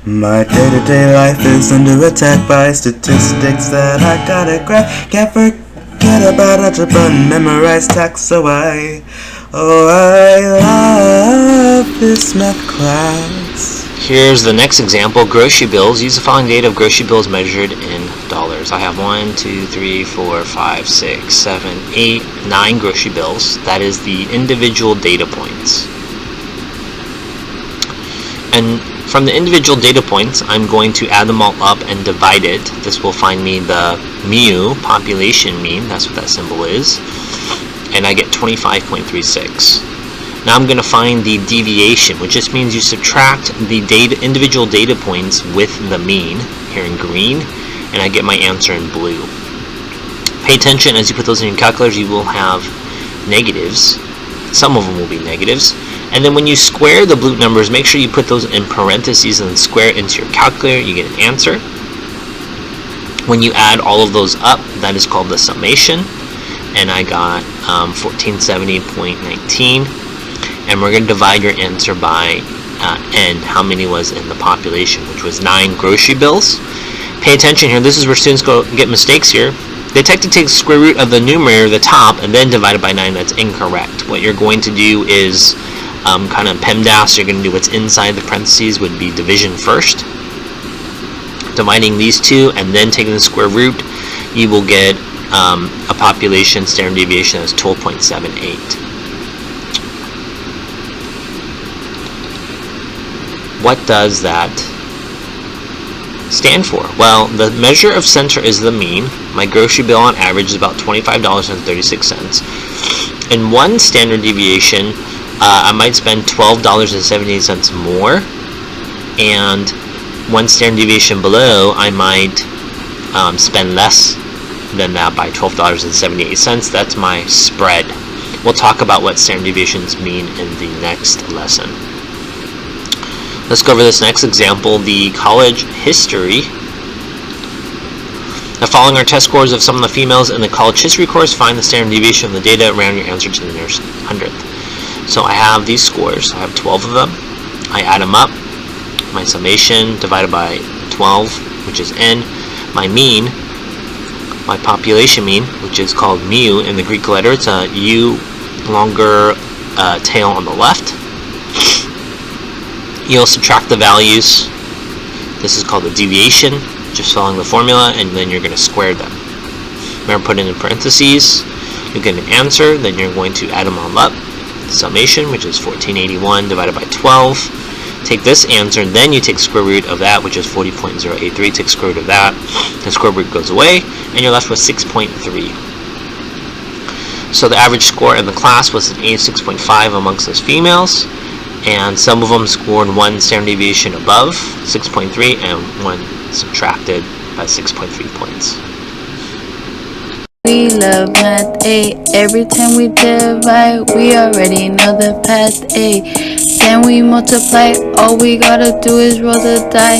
My day-to-day life is under attack by statistics that I gotta crack. Can't forget about algebra and memorize tax, so I love this math class. Here's the next example, grocery bills. Use the following data of grocery bills measured in dollars. I have 1, 2, 3, 4, 5, 6, 7, 8, 9 grocery bills. That is the individual data points. And from the individual data points, I'm going to add them all up and divide it. This will find me the mu, population mean, that's what that symbol is, and I get 25.36. Now I'm going to find the deviation, which just means you subtract the individual data points with the mean, here in green, and I get my answer in blue. Pay attention, as you put those in your calculators, you will have negatives. Some of them will be negatives. And then when you square the blue numbers, make sure you put those in parentheses and then square it into your calculator. You get an answer. When you add all of those up, that is called the summation. And I got 1470.19. And we're going to divide your answer by n, how many was in the population, which was 9 grocery bills. Pay attention here. This is where students get mistakes here. They take the square root of the numerator, the top, and then divide it by 9. That's incorrect. What you're going to do is kind of PEMDAS. You're going to do what's inside the parentheses would be division first. Dividing these two and then taking the square root, you will get a population standard deviation as 12.78. What does that stand for? Well, the measure of center is the mean. My grocery bill on average is about $25.36. In one standard deviation, I might spend $12.78 more, and one standard deviation below, I might spend less than that by $12.78. That's my spread. We'll talk about what standard deviations mean in the next lesson. Let's go over this next example, the college history. The following are test scores of some of the females in the college history course. Find the standard deviation of the data around your answer to the nearest hundredth. So I have these scores. I have 12 of them. I add them up. My summation divided by 12, which is n. My mean, my population mean, which is called mu in the Greek letter. It's a U longer tail on the left. You'll subtract the values. This is called the deviation, just following the formula, and then you're going to square them. Remember, put it in parentheses. You get an answer, then you're going to add them all up. Summation, which is 1481 divided by 12. Take this answer, and then you take square root of that, which is 40.083. Take square root of that, the square root goes away, and you're left with 6.3. So the average score in the class was an 86.5 amongst those females, and some of them scored one standard deviation above 6.3 and one subtracted by 6.3 points. We love math, every time we divide, we already know the path, Then we multiply, all we gotta do is roll the die,